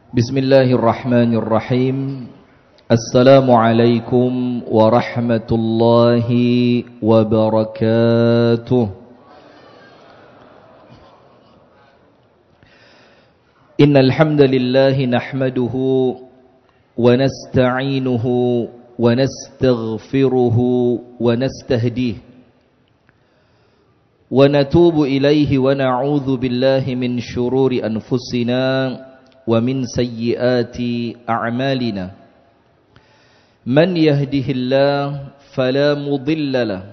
Bismillahirrahmanirrahim. Assalamualaikum warahmatullahi wabarakatuh. Innal hamdalillah nahmaduhu wa nasta'inuhu wa nastaghfiruhu wa nastahdihi wa natubu ilaihi wa na'udzu billahi min syururi anfusina wa min sayyiati a'malina. Man yahdihillahu fala mudilla lahu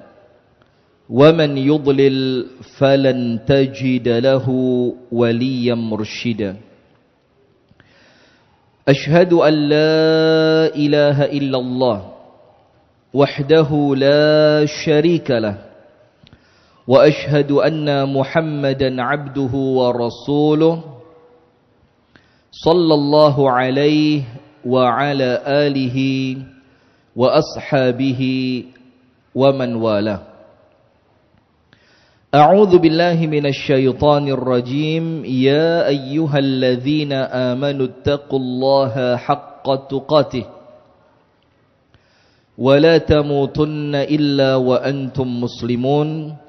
wa man yudlil falan tajida lahu waliyyan mursyida. Ashhadu an la ilaha illallah wahdahu la syarika lah wa ashhadu anna Muhammadan abduhu wa rasuluh sallallahu alaihi wa ala alihi wa ashabihi wa man wala. A'udzu billahi minasy syaithanir rajim. Ya ayyuhalladzina amanu taqullaha haqqa tuqatih wa la tamutunna illa wa antum muslimun.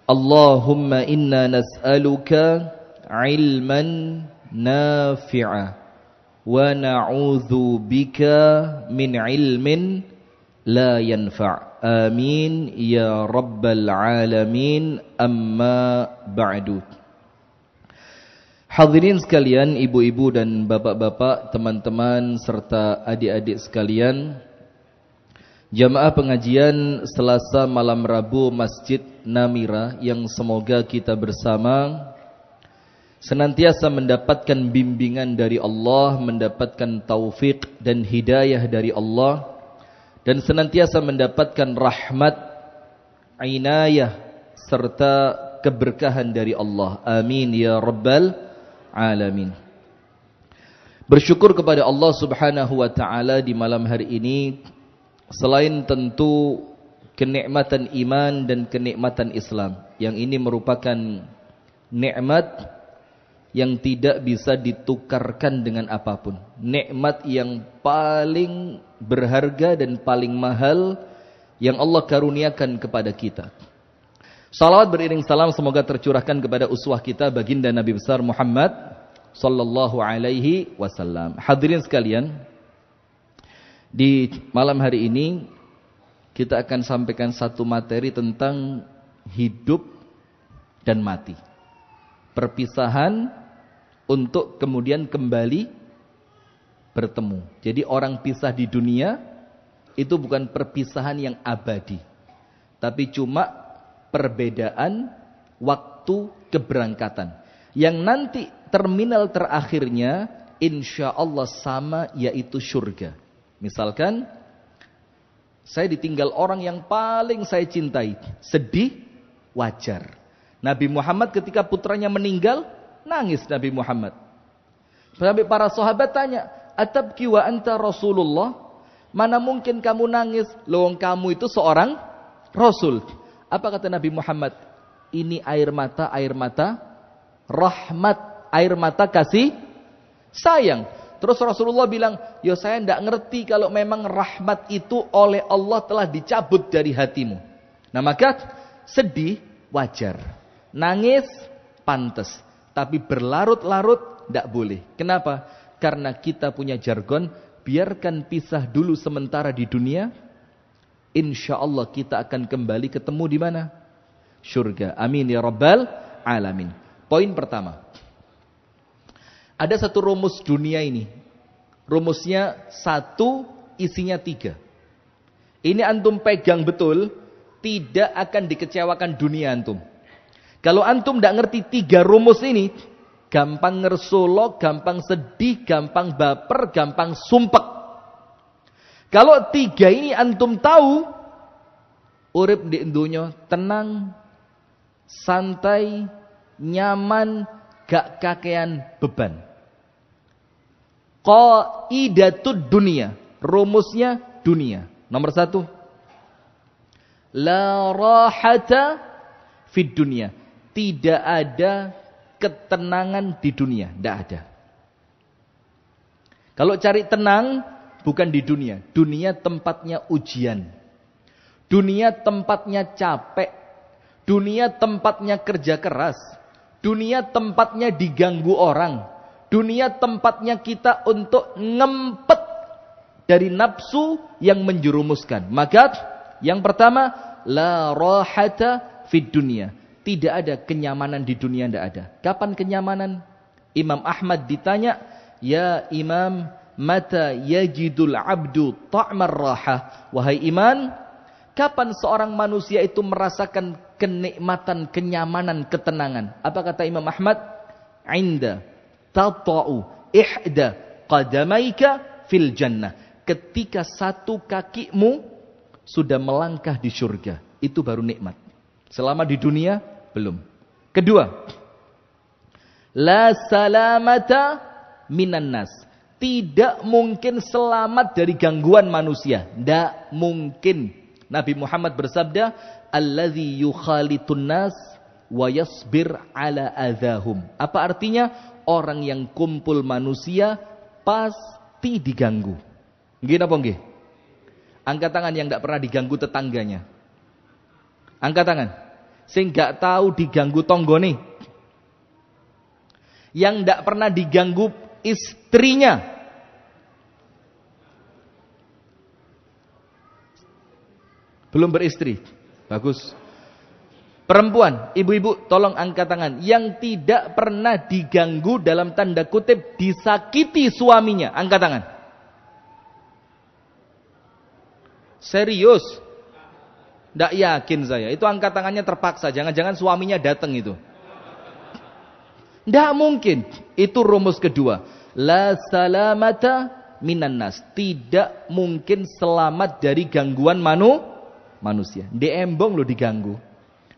Allahumma inna nas'aluka ilman nafi'a wa na'udzu bika min ilmin la yanfa'. Amin ya rabbal alamin. Amma ba'du. Hadirin sekalian, ibu-ibu dan bapak-bapak, teman-teman serta adik-adik sekalian, jamaah pengajian Selasa malam Rabu Masjid Namira yang semoga kita bersama senantiasa mendapatkan bimbingan dari Allah, mendapatkan taufik dan hidayah dari Allah, dan senantiasa mendapatkan rahmat, inayah serta keberkahan dari Allah. Amin ya rabbal alamin. Bersyukur kepada Allah Subhanahu wa taala di malam hari ini, selain tentu kenikmatan iman dan kenikmatan Islam, yang ini merupakan nikmat yang tidak bisa ditukarkan dengan apapun. Nikmat yang paling berharga dan paling mahal yang Allah karuniakan kepada kita. Salawat beriring salam semoga tercurahkan kepada uswah kita baginda Nabi besar Muhammad sallallahu alaihi wasallam. Hadirin sekalian, di malam hari ini kita akan sampaikan satu materi tentang hidup dan mati. Perpisahan untuk kemudian kembali bertemu. Jadi orang pisah di dunia itu bukan perpisahan yang abadi, tapi cuma perbedaan waktu keberangkatan. Yang nanti terminal terakhirnya insya Allah sama, yaitu surga. Misalkan saya ditinggal orang yang paling saya cintai, sedih, wajar. Nabi Muhammad ketika putranya meninggal, nangis Nabi Muhammad. Sampai para sahabat tanya, "Atabki wa anta Rasulullah?" Mana mungkin kamu nangis? Loh, kamu itu seorang Rasul. Apa kata Nabi Muhammad? Ini air mata rahmat, air mata kasih sayang. Terus Rasulullah bilang, "Ya saya tidak ngerti kalau memang rahmat itu oleh Allah telah dicabut dari hatimu." Nah maka sedih wajar, nangis pantas, tapi berlarut-larut tidak boleh. Kenapa? Karena kita punya jargon, biarkan pisah dulu sementara di dunia, insya Allah kita akan kembali ketemu di mana? Surga. Amin ya rabbal alamin. Poin pertama. Ada satu rumus dunia ini. Rumusnya 1, isinya 3. Ini antum pegang betul, tidak akan dikecewakan dunia antum. Kalau antum tidak ngerti 3 rumus ini, gampang ngersolo, gampang sedih, gampang baper, gampang sumpek. Kalau 3 ini antum tahu, urip di dunya tenang, santai, nyaman, gak kakean beban. Qaidatud dunia, rumusnya dunia. Nomor 1, la rahata fid dunia. Tidak ada ketenangan di dunia, tidak ada. Kalau cari tenang, bukan di dunia. Dunia tempatnya ujian. Dunia tempatnya capek. Dunia tempatnya kerja keras. Dunia tempatnya diganggu orang. Dunia tempatnya kita untuk ngempet dari nafsu yang menjerumuskan. Maka yang pertama, la rahata fid dunia. Tidak ada kenyamanan di dunia, tidak ada. Kapan kenyamanan? Imam Ahmad ditanya, ya Imam, mata yajidul abdu ta'mar rahah. Wahai Iman, kapan seorang manusia itu merasakan kenikmatan, kenyamanan, ketenangan? Apa kata Imam Ahmad? Inda tata'u ihda qadamaika fil jannah. Ketika satu kakimu sudah melangkah di surga. Itu baru nikmat. Selama di dunia, belum. Kedua, la salamata minan nas. Tidak mungkin selamat dari gangguan manusia. Tidak mungkin. Nabi Muhammad bersabda, allazi yukhalitun nas wa yasbir ala adahum. Apa artinya? Orang yang kumpul manusia pasti diganggu. Nggih napa nggih? Angkat tangan yang tidak pernah diganggu tetangganya. Angkat tangan. Sing gak tahu diganggu tonggone. Yang tidak pernah diganggu istrinya. Belum beristri. Bagus. Perempuan, ibu-ibu tolong angkat tangan. Yang tidak pernah diganggu dalam tanda kutip disakiti suaminya. Angkat tangan. Serius. Tidak yakin saya. Itu angkat tangannya terpaksa. Jangan-jangan suaminya datang itu. Tidak mungkin. Itu rumus kedua. La salamata minan nas. Tidak mungkin selamat dari gangguan manusia. Di embong lo diganggu.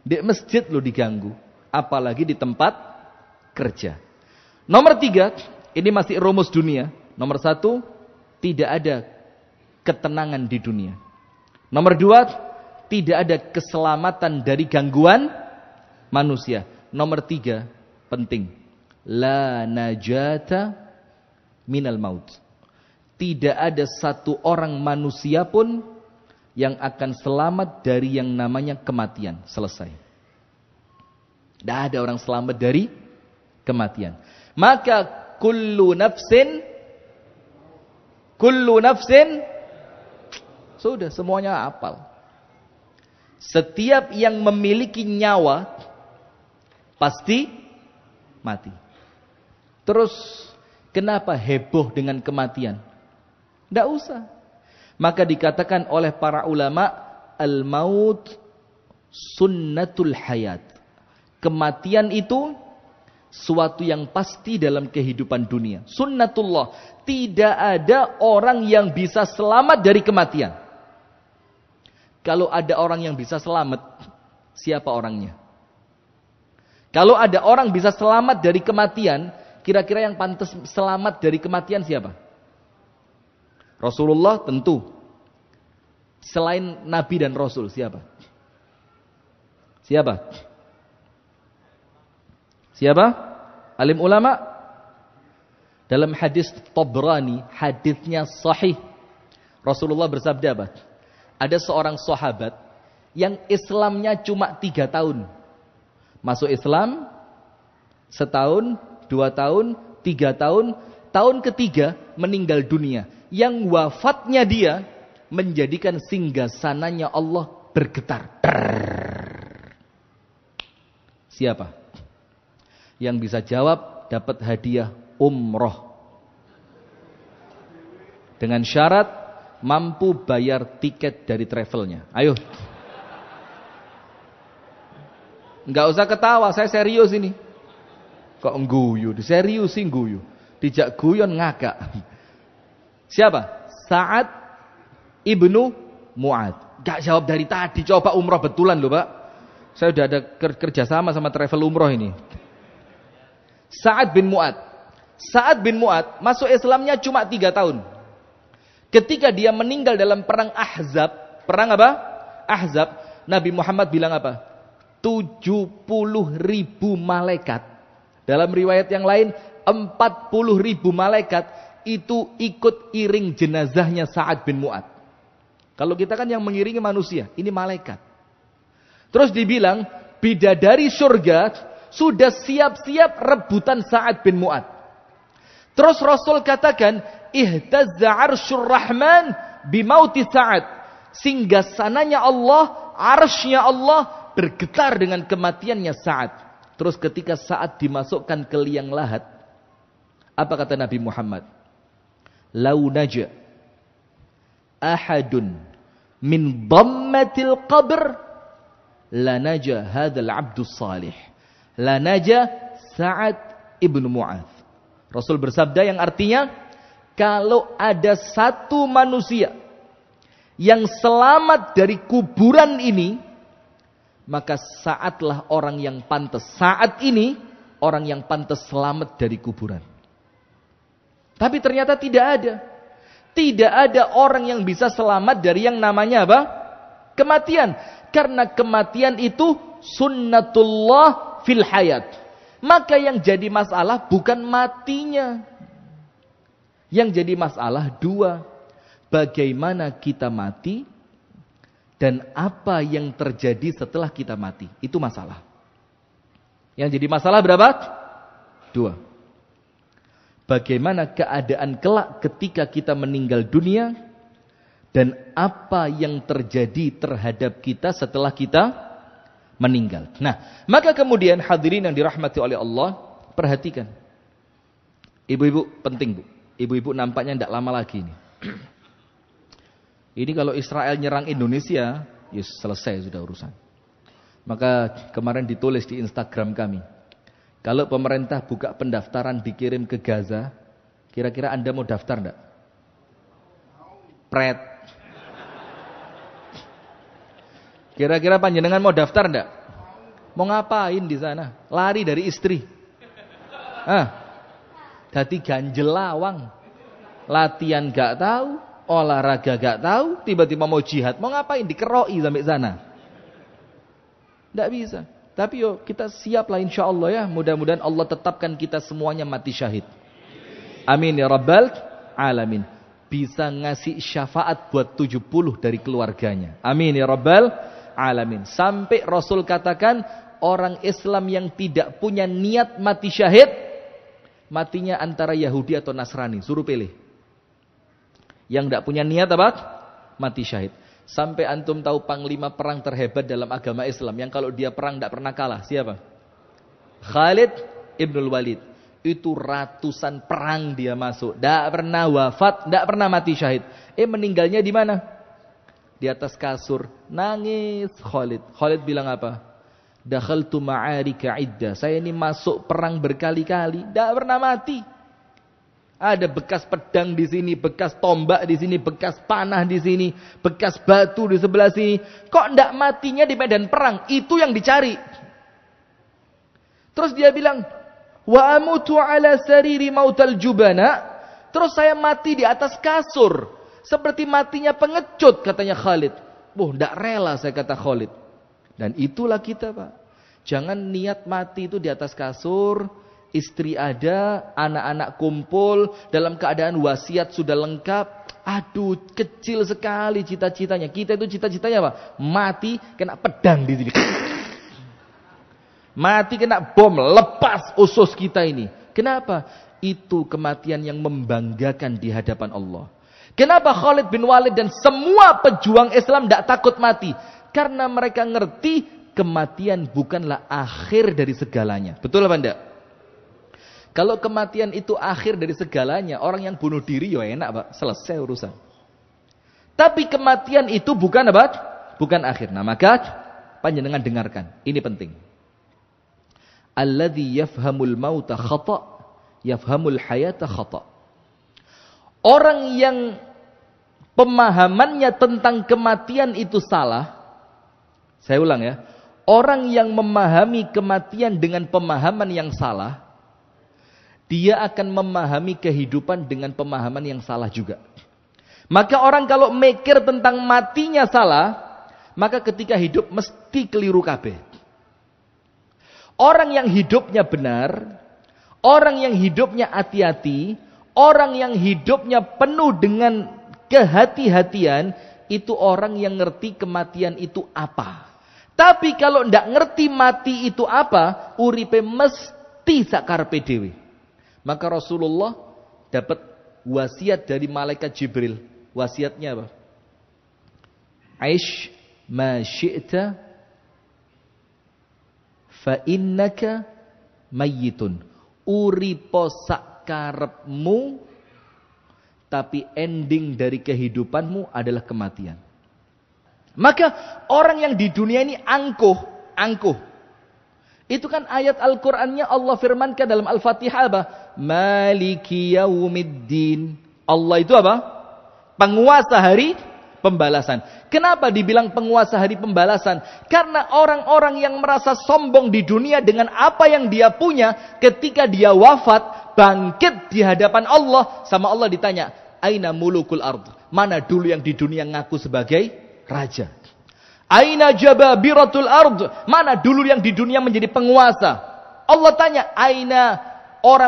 Di masjid lo diganggu. Apalagi di tempat kerja. Nomor 3. Ini masih rumus dunia. Nomor 1. Tidak ada ketenangan di dunia. Nomor 2. Tidak ada keselamatan dari gangguan manusia. Nomor 3. Penting. La najata minal maut. Tidak ada satu orang manusia pun yang akan selamat dari yang namanya kematian. Selesai. Tidak ada orang selamat dari kematian. Maka kullu nafsin sudah semuanya hafal. Setiap yang memiliki nyawa pasti mati. Terus kenapa heboh dengan kematian? Tidak usah. Maka dikatakan oleh para ulama, al-maut sunnatul hayat. Kematian itu suatu yang pasti dalam kehidupan dunia. Sunnatullah. Tidak ada orang yang bisa selamat dari kematian. Kalau ada orang yang bisa selamat, siapa orangnya? Kalau ada orang bisa selamat dari kematian, kira-kira yang pantas selamat dari kematian siapa? Rasulullah tentu. Selain Nabi dan Rasul siapa? Siapa? Siapa? Alim ulama. Dalam hadis Tabrani, hadisnya sahih. Rasulullah bersabda apa? Ada seorang sahabat yang Islamnya cuma 3 tahun. Masuk Islam setahun, 2 tahun, 3 tahun. Tahun ketiga meninggal dunia. Yang wafatnya dia menjadikan singgasananya Allah bergetar. Siapa? Yang bisa jawab dapat hadiah umroh. Dengan syarat mampu bayar tiket dari travelnya. Ayo. Enggak usah ketawa, saya serius ini. Kok ngguyu? Serius sih ngguyu. Dijak guyon ngakak. Siapa? Sa'ad ibnu Mu'ad. Gak jawab dari tadi. Coba umroh betulan loh Pak. Saya udah ada kerjasama sama travel umroh ini. Sa'ad bin Mu'ad. Sa'ad bin Mu'ad masuk Islamnya cuma 3 tahun. Ketika dia meninggal dalam perang Ahzab. Perang apa? Ahzab. Nabi Muhammad bilang apa? 70.000 malaikat. Dalam riwayat yang lain 40.000 malaikat itu ikut iring jenazahnya Sa'ad bin Mu'adz. Kalau kita kan yang mengiringi manusia, ini malaikat. Terus dibilang, bidadari surga sudah siap-siap rebutan Sa'ad bin Mu'adz. Terus Rasul katakan, ihtazza arsyur rahman bimauti Sa'ad. Singgasananya Allah, arsy-Nya Allah bergetar dengan kematiannya Sa'ad. Terus ketika Sa'ad dimasukkan ke liang lahat, apa kata Nabi Muhammad? Lau naja ahadun min dhammatil qabr la naja hadzal abdus salih. La naja Sa'ad ibn Mu'adz. Rasul bersabda yang artinya, kalau ada satu manusia yang selamat dari kuburan ini, maka Sa'adlah orang yang pantas. Sa'ad ini orang yang pantas selamat dari kuburan. Tapi ternyata tidak ada. Tidak ada orang yang bisa selamat dari yang namanya apa? Kematian. Karena kematian itu sunnatullah fil hayat. Maka yang jadi masalah bukan matinya. Yang jadi masalah dua. Bagaimana kita mati dan apa yang terjadi setelah kita mati. Itu masalah. Yang jadi masalah berapa? Dua. Bagaimana keadaan kelak ketika kita meninggal dunia dan apa yang terjadi terhadap kita setelah kita meninggal. Nah, maka kemudian hadirin yang dirahmati oleh Allah, perhatikan. Ibu-ibu penting, Bu. Ibu-ibu nampaknya tidak lama lagi ini. Ini kalau Israel nyerang Indonesia, ya selesai sudah urusan. Maka kemarin ditulis di Instagram kami. Kalau pemerintah buka pendaftaran dikirim ke Gaza, kira-kira Anda mau daftar enggak? Pret. Kira-kira panjenengan mau daftar enggak? Mau ngapain di sana? Lari dari istri. Dadi ganjel lawang. Latihan gak tahu, olahraga gak tahu, tiba-tiba mau jihad. Mau ngapain? Dikeroi sampai sana. Enggak bisa. Tapi kita siap lah insya Allah ya. Mudah-mudahan Allah tetapkan kita semuanya mati syahid. Amin ya Rabbal Alamin. Bisa ngasih syafaat buat 70 dari keluarganya. Amin ya Rabbal Alamin. Sampai Rasul katakan, orang Islam yang tidak punya niat mati syahid, matinya antara Yahudi atau Nasrani. Suruh pilih. Yang tidak punya niat apa? Mati syahid. Sampai antum tahu panglima perang terhebat dalam agama Islam yang kalau dia perang tidak pernah kalah. Siapa? Khalid ibnul Walid. Itu ratusan perang dia masuk. Tidak pernah wafat, tidak pernah mati syahid. Meninggalnya di mana? Di atas kasur. Nangis Khalid. Khalid bilang apa? Dakhaltu ma'arika iddah. Saya ini masuk perang berkali-kali. Tidak pernah mati. Ada bekas pedang di sini, bekas tombak di sini, bekas panah di sini, bekas batu di sebelah sini. Kok ndak matinya di medan perang? Itu yang dicari. Terus dia bilang, wa amutu ala sariri mautal jubana. Terus saya mati di atas kasur, seperti matinya pengecut, katanya Khalid. Ndak rela, saya kata Khalid. Dan itulah kita, Pak. Jangan niat mati itu di atas kasur. Istri ada, anak-anak kumpul, dalam keadaan wasiat sudah lengkap. Aduh, kecil sekali cita-citanya. Kita itu cita-citanya apa? Mati kena pedang di sini. Mati kena bom, lepas usus kita ini. Kenapa? Itu kematian yang membanggakan di hadapan Allah. Kenapa Khalid bin Walid dan semua pejuang Islam tidak takut mati? Karena mereka ngerti kematian bukanlah akhir dari segalanya. Betul apa enggak? Kalau kematian itu akhir dari segalanya, orang yang bunuh diri ya enak, Pak, selesai urusan. Tapi kematian itu bukan apa? Bukan akhir. Nah, maka panjenengan dengarkan, ini penting. Alladzi yafhamul mauta khata, yafhamul hayata khata. Orang yang pemahamannya tentang kematian itu salah. Saya ulang ya. Orang yang memahami kematian dengan pemahaman yang salah, dia akan memahami kehidupan dengan pemahaman yang salah juga. Maka orang kalau mikir tentang matinya salah, maka ketika hidup mesti keliru kabeh. Orang yang hidupnya benar, orang yang hidupnya hati-hati, Orang yang hidupnya penuh dengan kehati-hatian, itu orang yang ngerti kematian itu apa. Tapi kalau ndak ngerti mati itu apa, uripe mesti sakarepe dhewe. Maka Rasulullah dapat wasiat dari malaikat Jibril. Wasiatnya apa? Aish ma syi'ta fa innaka mayyitun. Uripo sakarepmu, tapi ending dari kehidupanmu adalah kematian. Maka orang yang di dunia ini angkuh. Itu kan ayat Al-Qur'annya Allah firmankan dalam Al-Fatihah apa? Maliki yaumiddin. Allah itu apa? Penguasa hari pembalasan. Kenapa dibilang penguasa hari pembalasan? Karena orang-orang yang merasa sombong di dunia dengan apa yang dia punya, ketika dia wafat, bangkit di hadapan Allah, sama Allah ditanya, aina mulukul ard? Mana dulu yang di dunia ngaku sebagai raja? Aina jababiratul ard? Mana dulu yang di dunia menjadi penguasa? Allah tanya,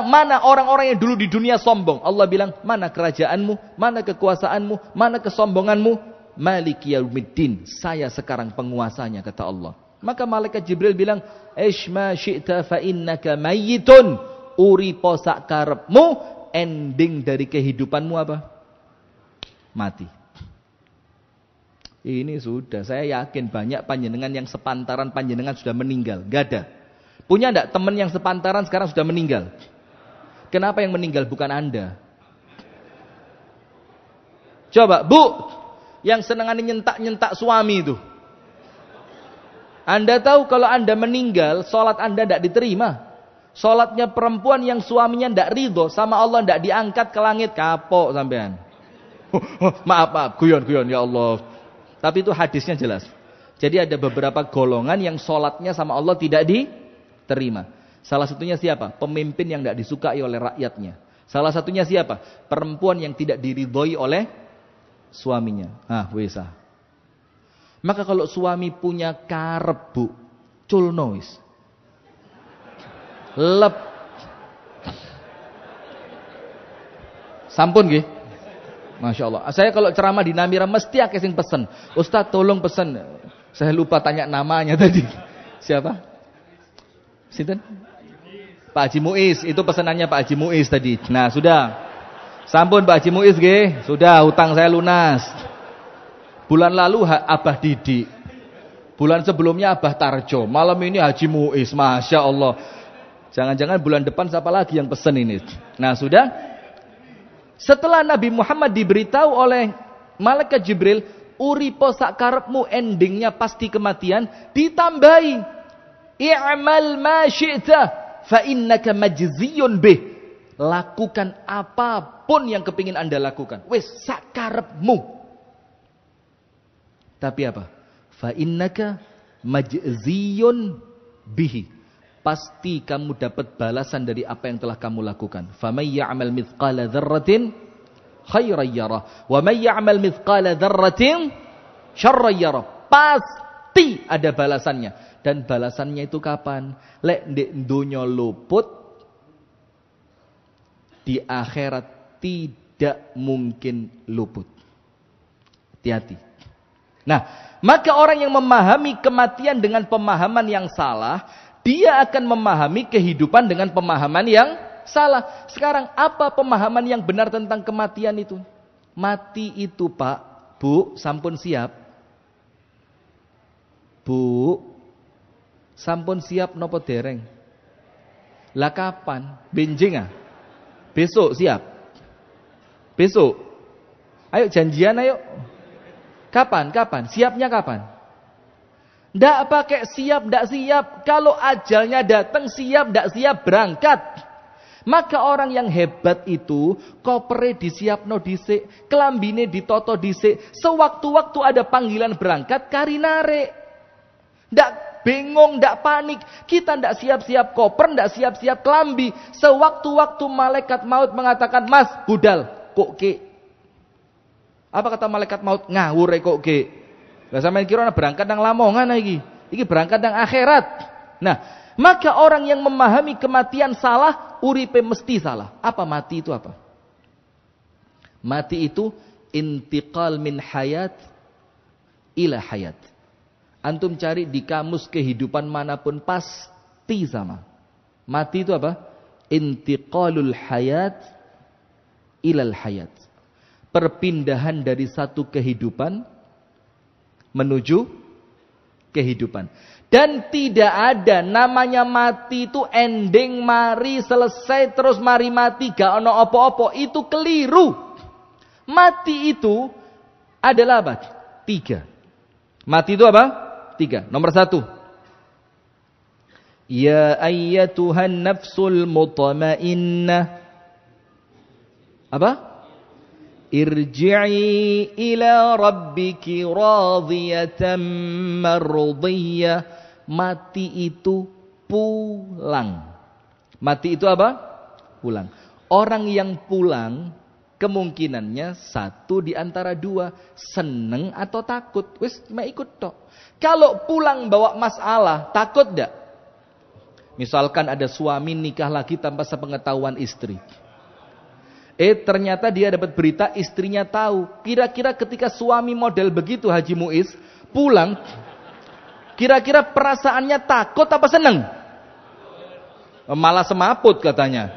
mana orang-orang yang dulu di dunia sombong? Allah bilang, mana kerajaanmu? Mana kekuasaanmu? Mana kesombonganmu? Maliki yaumiddin, saya sekarang penguasanya, kata Allah. Maka malaikat Jibril bilang, Ishma syi'ta fa innaka mayyitun. Uripo sakarepmu, ending dari kehidupanmu apa? Mati. Ini sudah, saya yakin banyak panjenengan yang sepantaran panjenengan sudah meninggal. Gak ada. Punya enggak teman yang sepantaran sekarang sudah meninggal? Kenapa yang meninggal bukan Anda? Coba, Bu, yang senengan nyentak-nyentak suami itu. Anda tahu kalau Anda meninggal, sholat Anda tidak diterima. Sholatnya perempuan yang suaminya tidak ridho, sama Allah tidak diangkat ke langit, kapok sampean. Maaf, guyon ya Allah. Tapi itu hadisnya jelas. Jadi ada beberapa golongan yang sholatnya sama Allah tidak diterima. Salah satunya siapa? Pemimpin yang tidak disukai oleh rakyatnya. Salah satunya siapa? Perempuan yang tidak diridhoi oleh suaminya. Wesa. Maka kalau suami punya karep, Bu, culno wis. Lep. Sampun nggih. Masya Allah. Saya kalau ceramah di Namira mesti akeh sing pesen. Ustaz tolong pesen. Saya lupa tanya namanya tadi. Siapa? Sinten? Pak Haji Muiz. Itu pesanannya Pak Haji Muiz tadi. Nah sudah. Sampun Pak Haji Muiz nggih. Sudah, hutang saya lunas. Bulan lalu Abah Didi. Bulan sebelumnya Abah Tarjo. Malam ini Haji Muiz. Masya Allah. Jangan-jangan bulan depan siapa lagi yang pesen ini. Nah sudah. Setelah Nabi Muhammad diberitahu oleh malaikat Jibril, uripo sakarepmu, endingnya pasti kematian, ditambahi, i'mal ma syi'ta fa innaka majziyun bih. Lakukan apapun yang kepingin Anda lakukan. Wes sakarepmu. Tapi apa? Fa innaka majziyun bihi. Pasti kamu dapat balasan dari apa yang telah kamu lakukan. Faman ya'mal mithqala dzarratin khairan yarah, wa man ya'mal mithqala dzarratin syarran yarah. Pasti ada balasannya. Dan balasannya itu kapan? Lek ndek donya luput, di akhirat tidak mungkin luput. Hati-hati. Nah, maka orang yang memahami kematian dengan pemahaman yang salah, dia akan memahami kehidupan dengan pemahaman yang salah. Sekarang apa pemahaman yang benar tentang kematian itu? Mati itu Pak, Bu, sampun siap? Bu, sampun siap nopo dereng? Lah kapan? Benjing ah? Besok siap? Besok? Ayo janjian ayo. Kapan? Siapnya kapan? Ndak pakai siap, ndak siap. Kalau ajalnya datang siap, ndak siap berangkat. Maka orang yang hebat itu, kopere disiapno dhisik, kelambine ditoto dhisik. Sewaktu-waktu ada panggilan berangkat, kari narik. Ndak bingung, ndak panik. Kita ndak siap-siap koper, ndak siap-siap kelambi. Sewaktu-waktu malaikat maut mengatakan, Mas, budal, kok ke? Apa kata malaikat maut? Ngawur kok ke? Lah sampeyan kira berangkat nang Lamongan iki. Iki berangkat nang akhirat. Nah, maka orang yang memahami kematian salah, uripe mesti salah. Apa mati itu apa? Mati itu intiqal min hayat ila hayat. Antum cari di kamus kehidupan manapun pasti sama. Mati itu apa? Intiqalul hayat ilal hayat. Perpindahan dari satu kehidupan menuju kehidupan. Dan tidak ada namanya mati itu ending mari selesai terus mari mati gak ono opo-opo, itu keliru. Mati itu adalah apa? 3. Mati itu apa? 3. Nomor 1. Ya ayyatuhan nafsul mutmainnah. Apa? Irji'i ila rabbiki radiyatan mardiyah. Mati itu pulang. Mati itu apa? Pulang. Orang yang pulang kemungkinannya 1 di antara 2, seneng atau takut. Wis mek ikut tok. Kalau pulang bawa masalah, takut enggak? Misalkan ada suami nikah lagi tanpa sepengetahuan istri. Ternyata dia dapat berita istrinya tahu. Kira-kira ketika suami model begitu Haji Muiz pulang, kira-kira perasaannya takut apa seneng? Malah semaput katanya.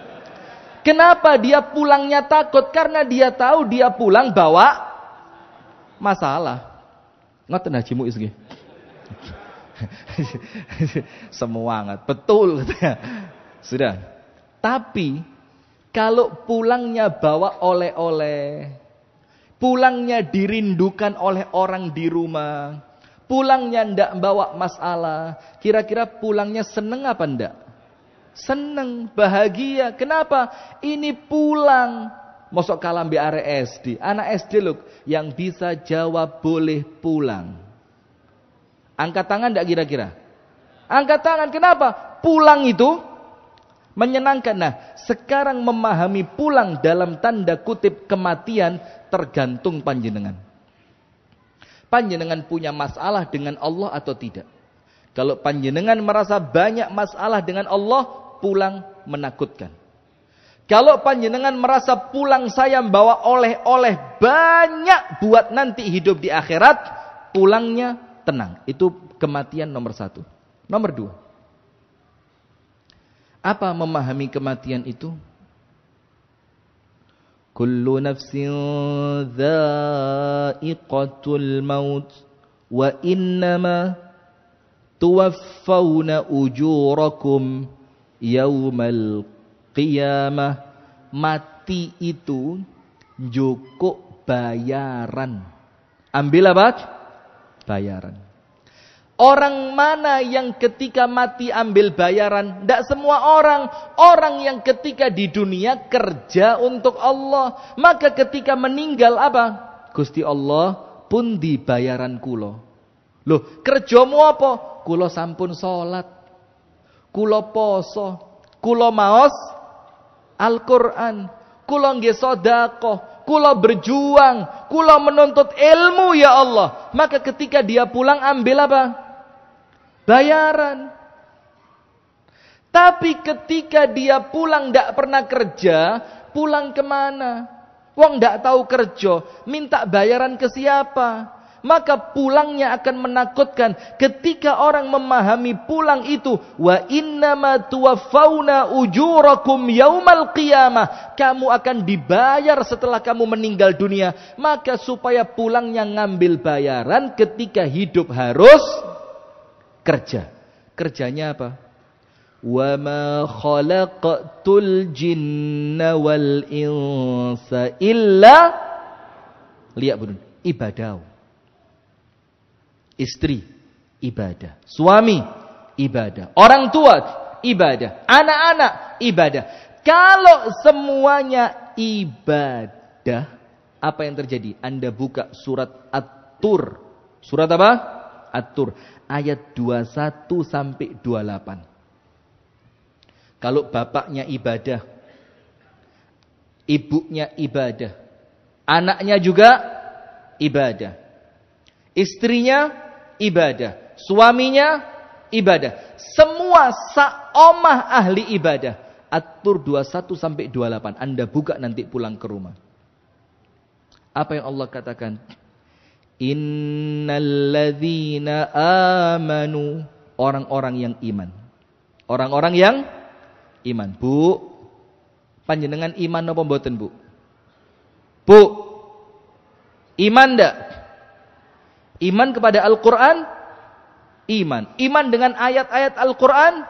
Kenapa dia pulangnya takut? Karena dia tahu dia pulang bawa masalah. Ngoten Haji Muiz nggih. Semangat, betul katanya. Sudah. Tapi kalau pulangnya bawa oleh-oleh, pulangnya dirindukan oleh orang di rumah, pulangnya ndak bawa masalah, kira-kira pulangnya seneng apa ndak? Seneng, bahagia. Kenapa? Ini pulang. Mosok kalah mbek arek SD. Anak SD loh yang bisa jawab boleh pulang. Angkat tangan ndak kira-kira? Angkat tangan. Kenapa? Pulang itu menyenangkan. Nah, sekarang memahami pulang dalam tanda kutip kematian tergantung panjenengan. Panjenengan punya masalah dengan Allah atau tidak? Kalau panjenengan merasa banyak masalah dengan Allah, pulang menakutkan. Kalau panjenengan merasa pulang saya bawa oleh-oleh banyak buat nanti hidup di akhirat, pulangnya tenang. Itu kematian nomor 1. Nomor 2. Apa memahami kematian itu? Kullu nafsin dha'iqatul maut wa innama tuwaffawna ujurakum yaumal qiyamah. Mati itu cukup bayaran. Ambil apa? Bayaran. Orang mana yang ketika mati ambil bayaran? Tidak semua orang. Orang yang ketika di dunia kerja untuk Allah. Maka ketika meninggal apa? Gusti Allah pun di bayaran kulo. Loh, kerjamu apa? Kulo sampun salat. Kulo poso. Kulo maos Al-Quran. Kulo nggih sedekah. Kulo berjuang. Kulo menuntut ilmu ya Allah. Maka ketika dia pulang ambil apa? Bayaran. Tapi ketika dia pulang tidak pernah kerja, pulang kemana? Wong tidak tahu kerja, minta bayaran ke siapa? Maka pulangnya akan menakutkan. Ketika orang memahami pulang itu, wa innama tuwaffawna ujurakum yaumal qiyamah, kamu akan dibayar setelah kamu meninggal dunia. Maka supaya pulangnya ngambil bayaran, ketika hidup harus kerja. Kerjanya apa? Wa ma khalaqtul jinna wal insa illa ibadah. Istri ibadah, suami ibadah, orang tua ibadah, anak-anak ibadah. Kalau semuanya ibadah, apa yang terjadi? Anda buka surat At-Tur. Surat apa? At-Tur ayat 21 sampai 28. Kalau bapaknya ibadah, ibunya ibadah, anaknya juga ibadah, istrinya ibadah, suaminya ibadah, semua saomah ahli ibadah. At-Tur 21 sampai 28. Anda buka nanti pulang ke rumah. Apa yang Allah katakan? Innalladzina amanu, orang-orang yang iman. Orang-orang yang iman. Bu, panjenengan iman napa mboten, Bu? Bu, iman ndak? Iman kepada Al-Qur'an? Iman. Iman dengan ayat-ayat Al-Qur'an?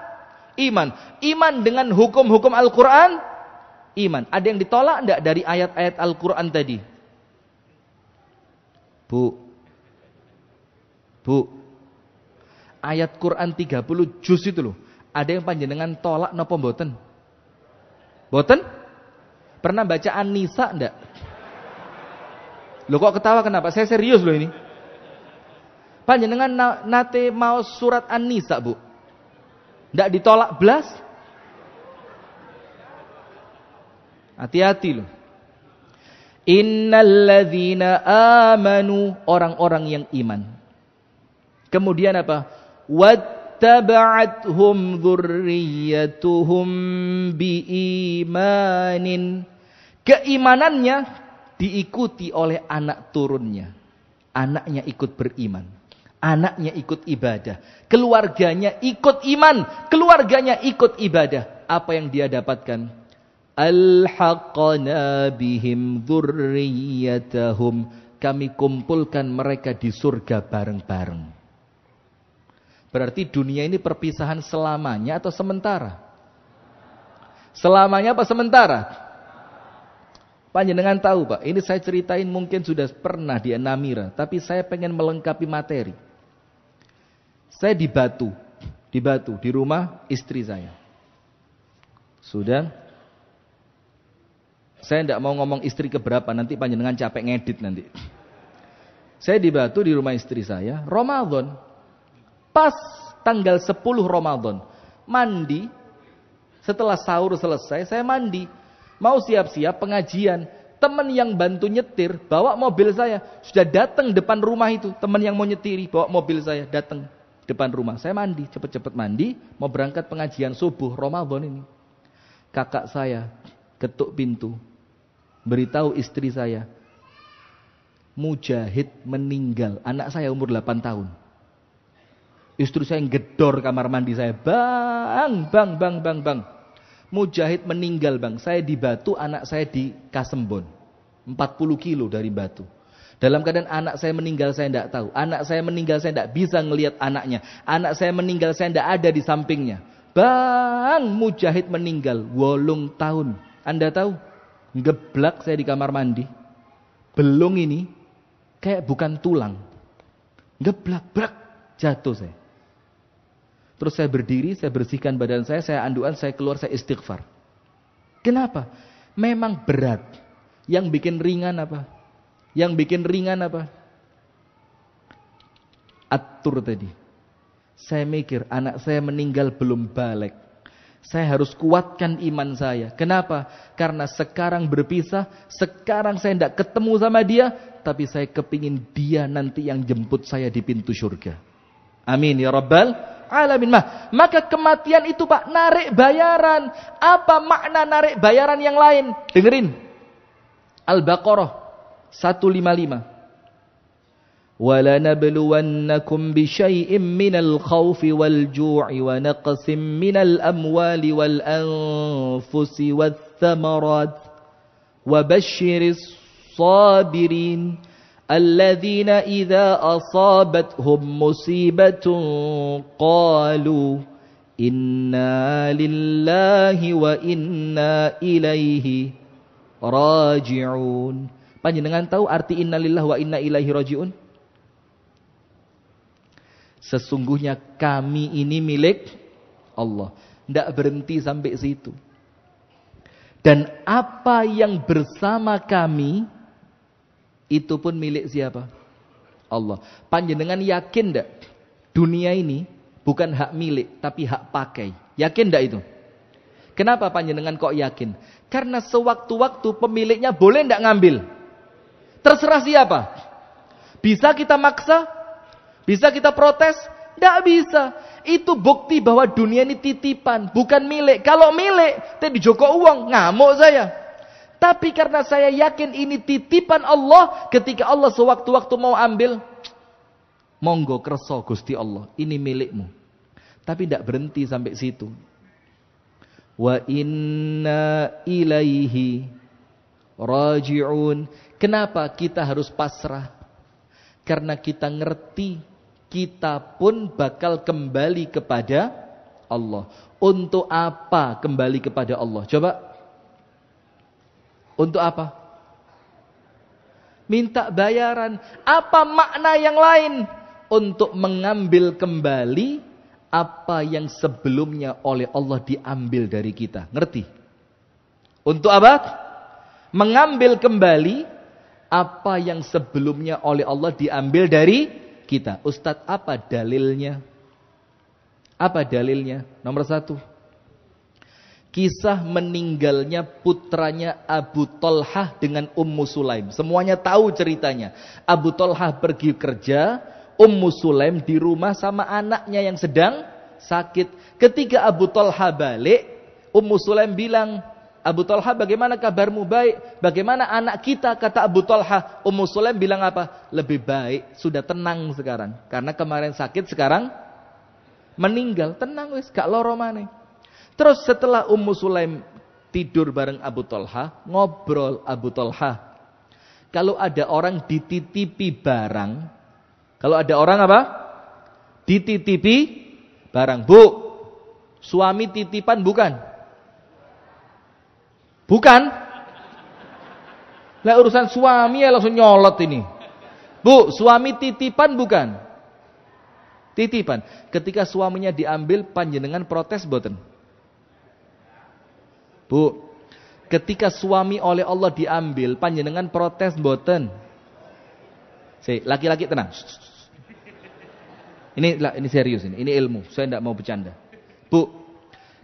Iman. Iman dengan hukum-hukum Al-Qur'an? Iman. Ada yang ditolak ndak dari ayat-ayat Al-Qur'an tadi? Bu, ayat Quran 30 juz itu loh. Ada yang panjenengan tolak napa mboten? Mboten? Pernah baca An-Nisa enggak? Loh kok ketawa kenapa? Saya serius loh ini. Panjenengan nate mau surat An-Nisa, Bu? Enggak ditolak belas? Hati-hati loh. Innalladzina amanu, orang-orang yang iman. Kemudian apa? Wattaba'athum dzurriyyatuhum biimanin. Keimanannya diikuti oleh anak turunnya. Anaknya ikut beriman. Anaknya ikut ibadah. Keluarganya ikut iman. Keluarganya ikut ibadah. Apa yang dia dapatkan? Alhaqna bihim dzurriyyatahum, kami kumpulkan mereka di surga bareng-bareng. Berarti dunia ini perpisahan selamanya atau sementara? Selamanya apa sementara? Panjenengan tahu, Pak, ini saya ceritain mungkin sudah pernah di Namira, tapi saya pengen melengkapi materi. Saya di Batu di rumah istri saya. Sudah. Saya tidak mau ngomong istri keberapa, nanti panjenengan capek ngedit nanti. Saya di Batu di rumah istri saya, Ramadan. Pas tanggal 10 Ramadan, mandi. Setelah sahur selesai, saya mandi. Mau siap-siap pengajian. Teman yang bantu nyetir, bawa mobil saya. Sudah datang depan rumah itu. Teman yang mau nyetiri, bawa mobil saya, datang depan rumah. Saya mandi, cepet-cepet mandi. Mau berangkat pengajian subuh Ramadan ini. Kakak saya ketuk pintu. Beritahu istri saya, Mujahid meninggal. Anak saya umur 8 tahun. Istri saya gedor kamar mandi saya. Bang. Mujahid meninggal, Bang. Saya di Batu, anak saya di Kasembon. 40 kilo dari Batu. Dalam keadaan anak saya meninggal, saya tidak tahu. Anak saya meninggal, saya tidak bisa ngelihat anaknya. Anak saya meninggal, saya tidak ada di sampingnya. Bang, Mujahid meninggal. 8 tahun. Anda tahu? Ngeblak saya di kamar mandi. Belum ini kayak bukan tulang. Ngeblak, brak, jatuh saya. Terus saya berdiri, saya bersihkan badan saya anduan, saya keluar, saya istighfar. Kenapa? Memang berat. Yang bikin ringan apa? Atur tadi. Saya mikir, anak saya meninggal belum balik. Saya harus kuatkan iman saya. Kenapa? Karena sekarang berpisah, sekarang saya tidak ketemu sama dia, tapi saya kepingin dia nanti yang jemput saya di pintu surga. Amin ya Rabbal Alamin. Maka kematian itu, Pak, narik bayaran. Apa makna narik bayaran yang lain? Dengerin. Al-Baqarah 155. وَلَنَبْلُوَنَّكُمْ بِشَيْءٍ مِّنَ الْخَوْفِ وَالْجُوعِ وَنَقْصٍ مِّنَ الْأَمْوَالِ وَالْأَنفُسِ وَالثَّمَرَاتِ وَبَشِّرِ الصَّابِرِينَ الَّذِينَ إِذَا أَصَابَتْهُمْ مُصِيبَةٌ قَالُوا إِنَّا لِلَّهِ وَإِنَّا إِلَيْهِ رَاجِعُونَ. Panjenengan tahu arti innalillahi wa inna ilaihi rajiun? Sesungguhnya kami ini milik Allah. Tidak berhenti sampai situ. Dan apa yang bersama kami itu pun milik siapa? Allah. Panjenengan yakin tidak? Dunia ini bukan hak milik tapi hak pakai. Yakin tidak itu? Kenapa panjenengan kok yakin? Karena sewaktu-waktu pemiliknya boleh tidak ngambil. Terserah siapa. Bisa kita maksa? Bisa kita protes? Tidak bisa. Itu bukti bahwa dunia ini titipan, bukan milik. Kalau milik, tadi dijoko uang, ngamuk saya. Tapi karena saya yakin ini titipan Allah, ketika Allah sewaktu-waktu mau ambil, monggo kerso Gusti Allah, ini milikmu. Tapi tidak berhenti sampai situ. Wa inna ilaihi raji'un. Kenapa kita harus pasrah? Karena kita ngerti kita pun bakal kembali kepada Allah. Untuk apa kembali kepada Allah? Coba. Untuk apa? Minta bayaran. Apa makna yang lain? Untuk mengambil kembali apa yang sebelumnya oleh Allah diambil dari kita. Ngerti? Untuk apa? Mengambil kembali apa yang sebelumnya oleh Allah diambil dari kita. Ustadz, apa dalilnya? Apa dalilnya? Nomor 1. Kisah meninggalnya putranya Abu Thalhah dengan Ummu Sulaim. Semuanya tahu ceritanya. Abu Thalhah pergi kerja, Ummu Sulaim di rumah sama anaknya yang sedang sakit. Ketika Abu Thalhah balik, Ummu Sulaim bilang, Abu Thalhah, bagaimana kabarmu? Baik. Bagaimana anak kita? Kata Abu Thalhah. Ummu Sulaim bilang apa? Lebih baik, sudah tenang sekarang. Karena kemarin sakit, sekarang meninggal. Tenang wis, gak loro maneh. Terus setelah Ummu Sulaim tidur bareng Abu Thalhah, ngobrol Abu Thalhah. Kalau ada orang dititipi barang, kalau ada orang apa? Dititipi barang. Bu, suami titipan bukan? Bukan? Lah urusan suami ya langsung nyolot ini. Bu, suami titipan bukan? Titipan. Ketika suaminya diambil, panjenengan protes boten? Bu, ketika suami oleh Allah diambil, panjenengan protes boten? Laki-laki tenang. Ini serius ini ilmu. Saya tidak mau bercanda. Bu,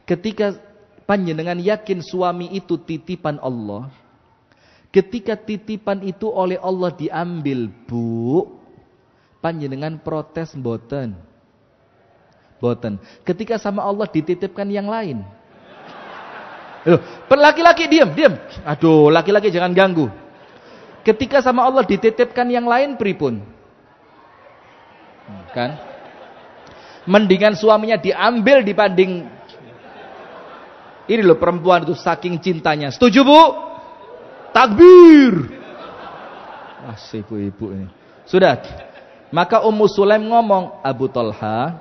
ketika panjenengan yakin suami itu titipan Allah, ketika titipan itu oleh Allah diambil, Bu, panjenengan protes mboten? Mboten. Ketika sama Allah dititipkan yang lain. Laki-laki diam. Aduh, laki-laki jangan ganggu. Ketika sama Allah dititipkan yang lain pripun? Kan? Mendingan suaminya diambil dibanding. Ini loh perempuan itu saking cintanya. Setuju, Bu? Takbir. Ibu-ibu ini. Sudah. Maka Ummu Sulaim ngomong, Abu Thalhah,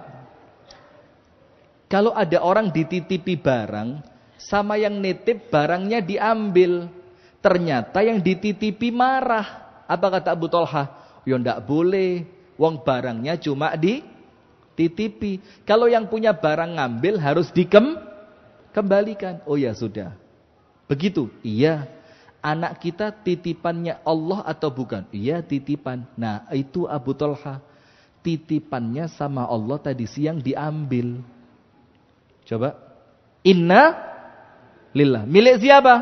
kalau ada orang dititipi barang, sama yang nitip barangnya diambil. Ternyata yang dititipi marah. Apa kata Abu Thalhah? Ya ndak boleh. Wong barangnya cuma dititipi. Kalau yang punya barang ngambil harus kembalikan. Oh ya sudah. Begitu. Iya. Anak kita titipannya Allah atau bukan? Iya titipan. Nah itu Abu Thalhah. Titipannya sama Allah tadi siang diambil. Coba. Inna lillah. Milik siapa?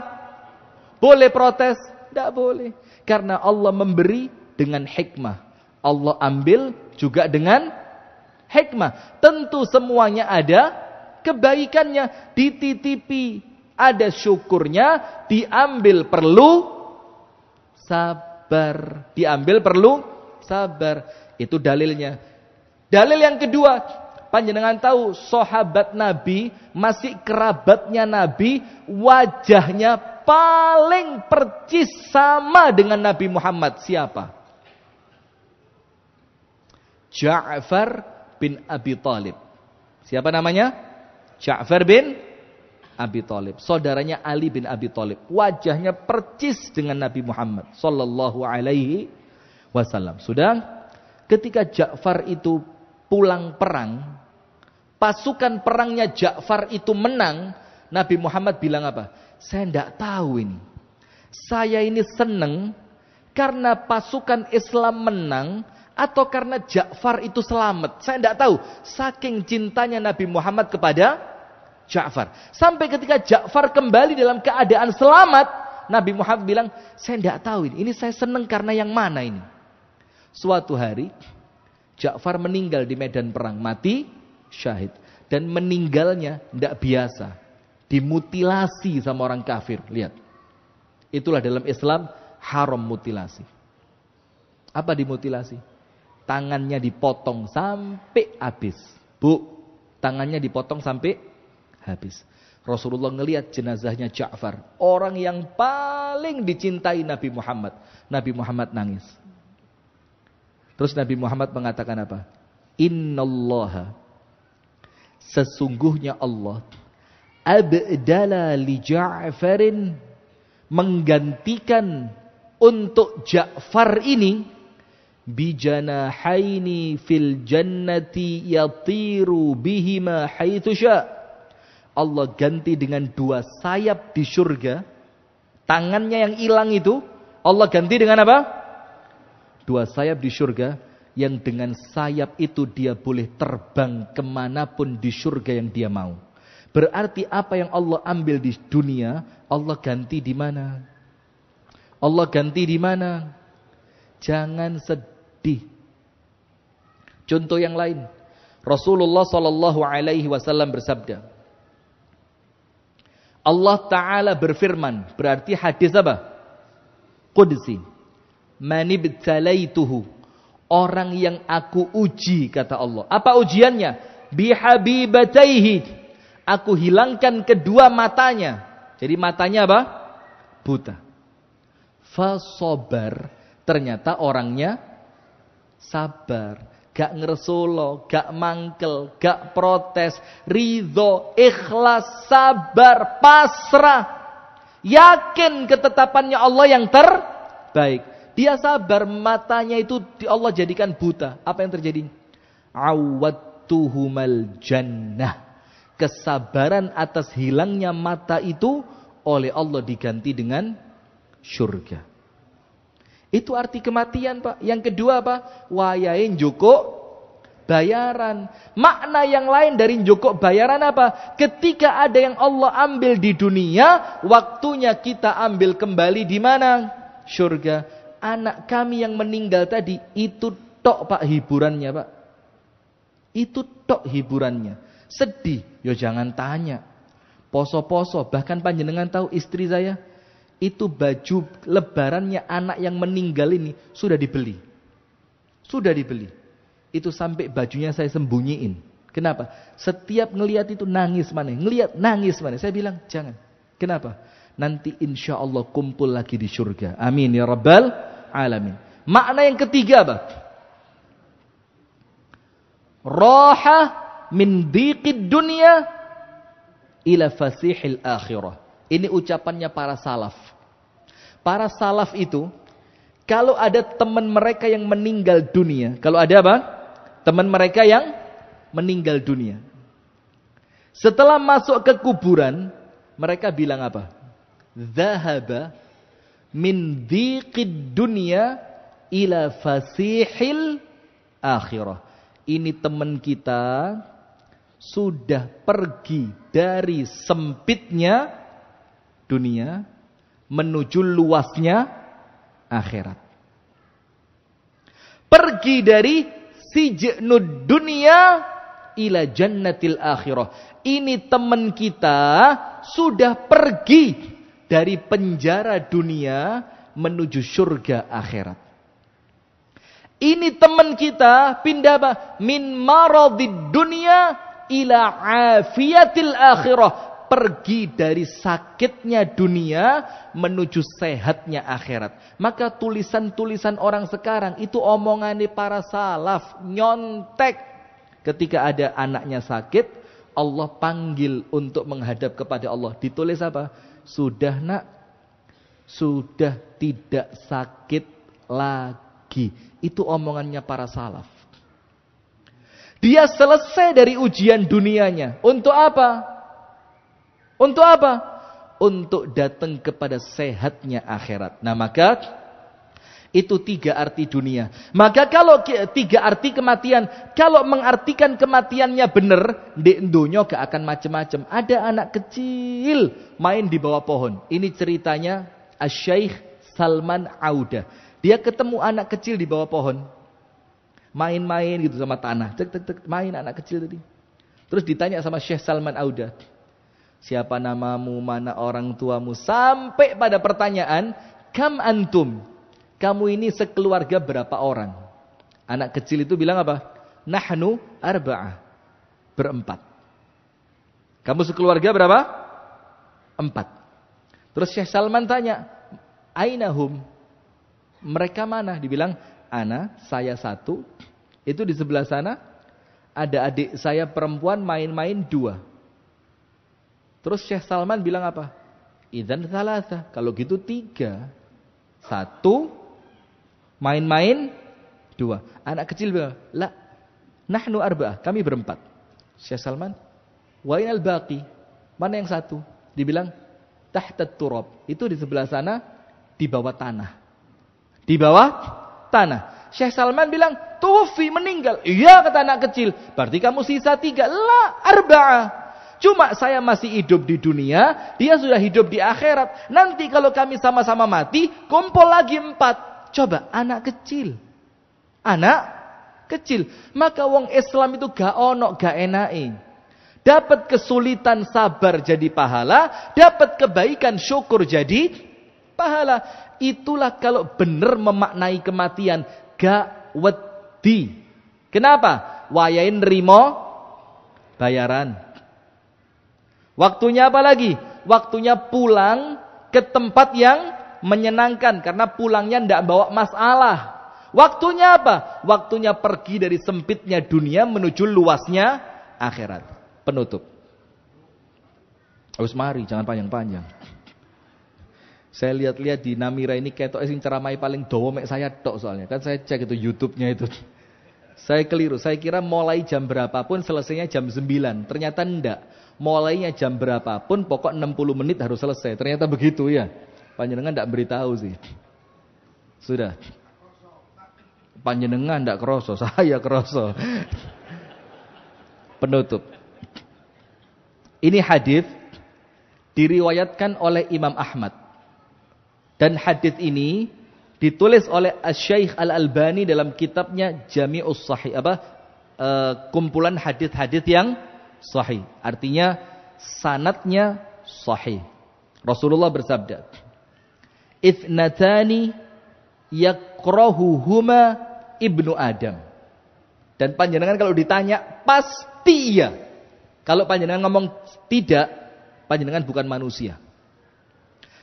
Boleh protes? Tidak boleh. Karena Allah memberi dengan hikmah. Allah ambil juga dengan hikmah. Tentu semuanya ada kebaikannya. Dititipi ada syukurnya. Diambil perlu sabar. Diambil perlu sabar. Itu dalilnya. Dalil yang kedua, panjenengan tahu sahabat Nabi, masih kerabatnya Nabi, wajahnya paling percis sama dengan Nabi Muhammad. Siapa? Ja'far bin Abi Thalib. Siapa namanya? Ja'far bin Abi Thalib. Saudaranya Ali bin Abi Thalib. Wajahnya percis dengan Nabi Muhammad sallallahu alaihi wasallam. Sudah, ketika Ja'far itu pulang perang, pasukan perangnya Ja'far itu menang, Nabi Muhammad bilang apa? Saya tidak tahu ini. Saya ini senang karena pasukan Islam menang atau karena Ja'far itu selamat. Saya tidak tahu. Saking cintanya Nabi Muhammad kepada Ja'far. Sampai ketika Ja'far kembali dalam keadaan selamat, Nabi Muhammad bilang, saya tidak tahu ini. Ini saya senang karena yang mana ini? Suatu hari, Ja'far meninggal di medan perang. Mati syahid. Dan meninggalnya tidak biasa. Dimutilasi sama orang kafir. Lihat. Itulah dalam Islam haram mutilasi. Apa dimutilasi? Tangannya dipotong sampai habis. Bu, tangannya dipotong sampai habis. Rasulullah ngelihat jenazahnya Ja'far, orang yang paling dicintai Nabi Muhammad. Nabi Muhammad nangis. Terus Nabi Muhammad mengatakan apa? Innallaha, sesungguhnya Allah, abdala li Ja'farin, menggantikan untuk Ja'far ini bijanahaini fil jannati yatiru bihima haitsu sya'. Allah ganti dengan 2 sayap di surga. Tangannya yang hilang itu Allah ganti dengan apa? 2 sayap di surga, yang dengan sayap itu dia boleh terbang kemanapun di surga yang dia mau. Berarti apa yang Allah ambil di dunia, Allah ganti di mana? Allah ganti di mana? Jangan sedih. Contoh yang lain, Rasulullah sallallahu alaihi wasallam bersabda, Allah Ta'ala berfirman, berarti hadis apa? Qudsi. Manibtalaituhu, orang yang aku uji, kata Allah. Apa ujiannya? Bihabibataihi, aku hilangkan kedua matanya. Jadi matanya apa? Buta. Fasobar, ternyata orangnya sabar. Gak ngersolo, gak mangkel, gak protes, ridho, ikhlas, sabar, pasrah. Yakin ketetapannya Allah yang terbaik. Dia sabar, matanya itu Allah jadikan buta. Apa yang terjadi? Awattuhumal jannah. Kesabaran atas hilangnya mata itu oleh Allah diganti dengan surga. Itu arti kematian, Pak. Yang kedua apa? Wayain joko bayaran. Makna yang lain dari joko bayaran apa? Ketika ada yang Allah ambil di dunia, waktunya kita ambil kembali di mana? Surga. Anak kami yang meninggal tadi, itu tok Pak hiburannya, Pak. Itu tok hiburannya. Sedih, yo jangan tanya. Poso-poso, bahkan panjenengan tahu istri saya, itu baju lebarannya anak yang meninggal ini sudah dibeli. Sudah dibeli. Itu sampai bajunya saya sembunyiin. Kenapa? Setiap ngelihat itu nangis mana? Ngelihat nangis mana? Saya bilang jangan. Kenapa? Nanti insya Allah kumpul lagi di surga. Amin ya rabbal alamin. Makna yang ketiga apa? Raha min dhiqid dunya ila fasihil akhirah. Ini ucapannya para salaf. Para salaf itu, kalau ada teman mereka yang meninggal dunia. Kalau ada apa? Teman mereka yang meninggal dunia. Setelah masuk ke kuburan, mereka bilang apa? Zahaba min dhiqid dunya ila fasihil akhirah. Ini teman kita sudah pergi dari sempitnya dunia menuju luasnya akhirat. Pergi dari sijnud dunia ila jannatil akhirah. Ini teman kita sudah pergi dari penjara dunia menuju surga akhirat. Ini teman kita pindah apa? Min maradid dunia ila afiyatil akhirah. Pergi dari sakitnya dunia menuju sehatnya akhirat. Maka tulisan-tulisan orang sekarang itu omongannya para salaf, nyontek. Ketika ada anaknya sakit, Allah panggil untuk menghadap kepada Allah. Ditulis apa? Sudah nak, sudah tidak sakit lagi. Itu omongannya para salaf. Dia selesai dari ujian dunianya. Untuk apa? Untuk apa? Untuk datang kepada sehatnya akhirat. Nah maka itu 3 arti dunia. Maka kalau 3 arti kematian, kalau mengartikan kematiannya benar, di dunia gak akan macam-macam. Ada anak kecil main di bawah pohon. Ini ceritanya Asy-Syaikh Salman Auda. Dia ketemu anak kecil di bawah pohon. Main-main gitu sama tanah. Main anak kecil tadi. Terus ditanya sama Syekh Salman Auda. Siapa namamu, mana orang tuamu, sampai pada pertanyaan, kam antum? Kamu ini sekeluarga berapa orang? Anak kecil itu bilang apa? Nahnu arba'ah. Berempat. Kamu sekeluarga berapa? 4. Terus Syekh Salman tanya, ainahum? Mereka mana? Dibilang, ana, saya 1. Itu di sebelah sana ada adik saya perempuan main-main 2. Terus Syekh Salman bilang apa? Idzan thalatha. Kalau gitu 3. 1 main-main 2. Anak kecil bilang, la, nahnu arba'ah. Kami berempat. Syekh Salman, wa inal baqi? Mana yang 1? Dibilang, tahtat turab. Itu di sebelah sana, di bawah tanah. Di bawah tanah. Syekh Salman bilang, tufi, meninggal. Iya, kata anak kecil. Berarti kamu sisa 3. La, arba'ah. Cuma saya masih hidup di dunia, dia sudah hidup di akhirat. Nanti kalau kami sama-sama mati, kumpul lagi 4. Coba, anak kecil. Anak kecil. Maka wong Islam itu gak ono, gak enake. Dapat kesulitan sabar jadi pahala, dapat kebaikan syukur jadi pahala. Itulah kalau benar memaknai kematian, gak wedi. Kenapa? Wayain rimo bayaran. Waktunya apa lagi? Waktunya pulang ke tempat yang menyenangkan. Karena pulangnya tidak bawa masalah. Waktunya apa? Waktunya pergi dari sempitnya dunia menuju luasnya akhirat. Penutup. Harus mari, jangan panjang-panjang. Saya lihat-lihat di Namira ini ketok sing ceramai paling dawa mek saya tok soalnya. Kan saya cek itu YouTube-nya itu. Saya keliru. Saya kira mulai jam berapapun selesainya jam 9. Ternyata enggak. Mulainya jam berapapun, pokok 60 menit harus selesai. Ternyata begitu ya. Panjenengan tidak beritahu sih. Sudah. Panjenengan tidak kroso, saya kroso. Penutup. Ini hadis diriwayatkan oleh Imam Ahmad. Dan hadis ini ditulis oleh Asy-Syaikh Al-Albani dalam kitabnya Jami'us Shahih. Kumpulan hadis-hadis yang sahih. Artinya sanadnya sahih. Rasulullah bersabda, "Ithnatani yakrahuhuma ibnu Adam." Dan panjenengan kalau ditanya pasti iya. Kalau panjenengan ngomong tidak, panjenengan bukan manusia.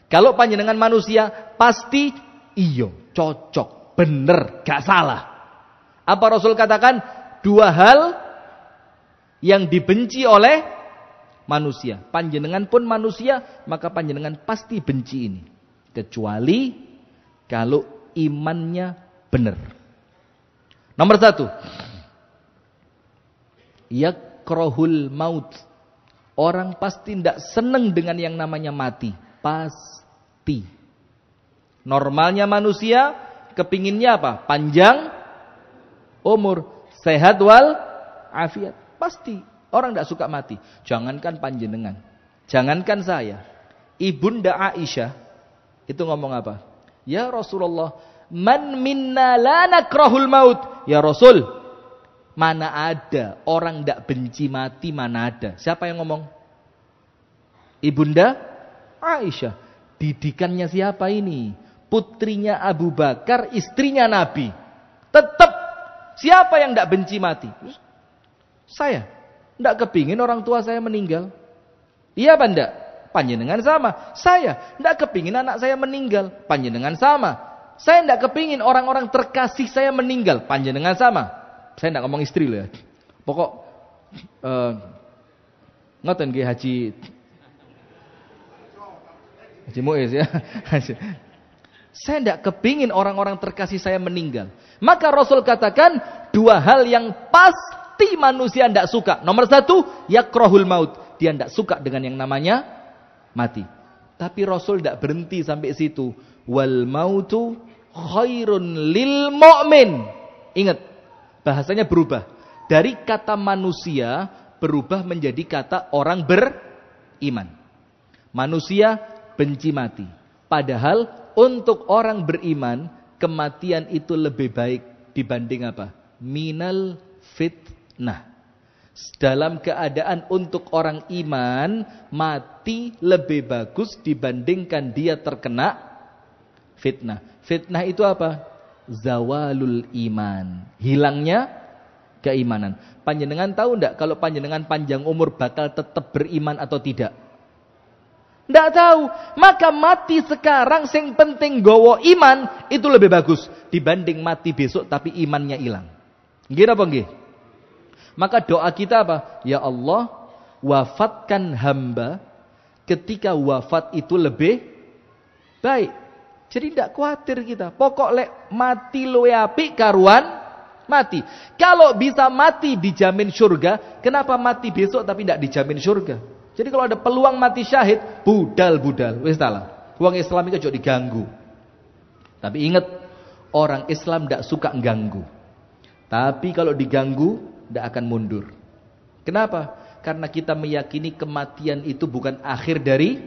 Kalau panjenengan manusia pasti iya, cocok, bener, gak salah. Apa Rasul katakan? 2 hal yang dibenci oleh manusia. Panjenengan pun manusia, maka panjenengan pasti benci ini. Kecuali kalau imannya benar. Nomor 1. Yakrahul maut. Orang pasti tidak senang dengan yang namanya mati. Pasti. Normalnya manusia kepinginnya apa? Panjang umur, sehat wal afiat. Pasti orang tidak suka mati. Jangankan panjenengan, jangankan saya. Ibunda Aisyah itu ngomong apa? Ya Rasulullah, man minna la nakrahul maut. Ya Rasul, mana ada orang tidak benci mati, mana ada. Siapa yang ngomong? Ibunda Aisyah. Didikannya siapa ini? Putrinya Abu Bakar, istrinya Nabi. Tetap siapa yang tidak benci mati? Saya. Tidak kepingin orang tua saya meninggal. Iya apa enggak? Panjenengan sama. Saya. Tidak kepingin anak saya meninggal. Panjenengan sama. Saya tidak kepingin orang-orang terkasih saya meninggal. Panjenengan sama. Saya tidak ngomong istri loh ya. Pokok. Ngoten nggih Haji Muiz ya. Saya tidak kepingin orang-orang terkasih saya meninggal. Maka Rasul katakan 2 hal yang pasti manusia tidak suka. Nomor 1, yakrahul maut. Dia tidak suka dengan yang namanya mati. Tapi Rasul tidak berhenti sampai situ. Wal mautu khairun lil mu'min. Ingat, bahasanya berubah. Dari kata manusia berubah menjadi kata orang beriman. Manusia benci mati. Padahal untuk orang beriman, kematian itu lebih baik dibanding apa? Minal fitnah. Dalam keadaan untuk orang iman, mati lebih bagus dibandingkan dia terkena fitnah. Fitnah itu apa? Zawalul iman. Hilangnya keimanan. Panjenengan tahu enggak kalau panjenengan panjang umur bakal tetap beriman atau tidak? Enggak tahu. Maka mati sekarang sing penting gowo iman itu lebih bagus dibanding mati besok tapi imannya hilang. Nggih apa nggih? Maka doa kita apa? Ya Allah, wafatkan hamba ketika wafat itu lebih baik. Jadi tidak khawatir kita. Pokok lek mati luwe apik karuan mati. Kalau bisa mati dijamin surga, kenapa mati besok tapi tidak dijamin surga? Jadi kalau ada peluang mati syahid, budal-budal. Wis talah. Wong Islam itu jangan diganggu. Tapi ingat, orang Islam tidak suka ganggu. Tapi kalau diganggu, tidak akan mundur. Kenapa? Karena kita meyakini kematian itu bukan akhir dari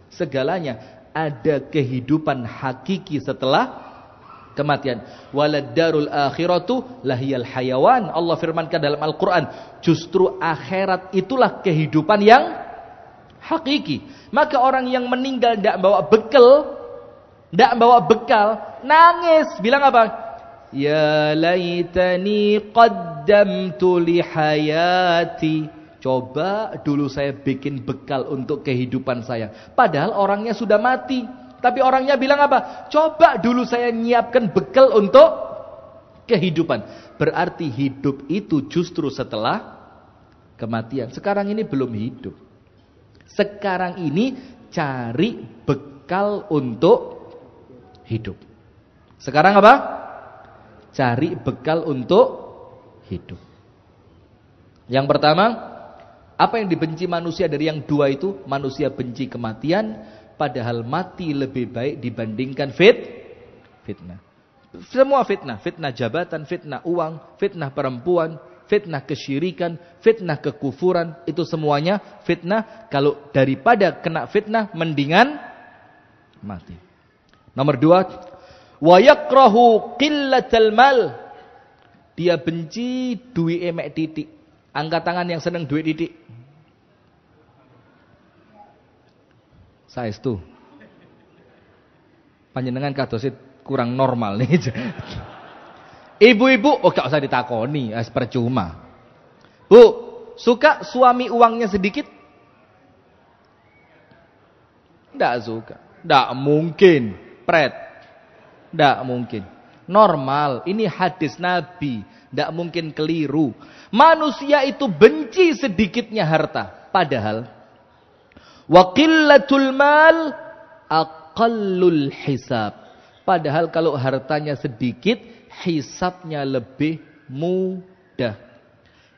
segalanya. Ada kehidupan hakiki setelah kematian. Walad darul akhiratu lahiyal hayawan. Allah firmankan dalam Al-Quran. Justru akhirat itulah kehidupan yang hakiki. Maka orang yang meninggal tidak bawa bekal, nangis. Bilang apa? Ya laitani qaddamtu li hayati. Coba dulu saya bikin bekal untuk kehidupan saya. Padahal orangnya sudah mati. Tapi orangnya bilang apa? Coba dulu saya nyiapkan bekal untuk kehidupan. Berarti hidup itu justru setelah kematian. Sekarang ini belum hidup. Sekarang ini cari bekal untuk hidup. Sekarang apa? Cari bekal untuk hidup. Yang pertama, apa yang dibenci manusia dari yang dua itu? Manusia benci kematian, padahal mati lebih baik dibandingkan fitnah. Semua fitnah, fitnah jabatan, fitnah uang, fitnah perempuan, fitnah kesyirikan, fitnah kekufuran, itu semuanya fitnah. Kalau daripada kena fitnah, mendingan mati. Nomor dua, wa yakrahu qillatal mal. Dia benci duit emek titik. Angkat tangan yang senang duit titik. Saestu. Panjenengan kadosit kurang normal nih. Ibu-ibu, gak usah ditakoni, percuma. Bu, suka suami uangnya sedikit? Tidak suka. Tidak mungkin. Tidak mungkin. Normal. Ini hadis Nabi. Tidak mungkin keliru. Manusia itu benci sedikitnya harta. Padahal wa qillatul mal aqallul hisab. Padahal kalau hartanya sedikit, hisabnya lebih mudah.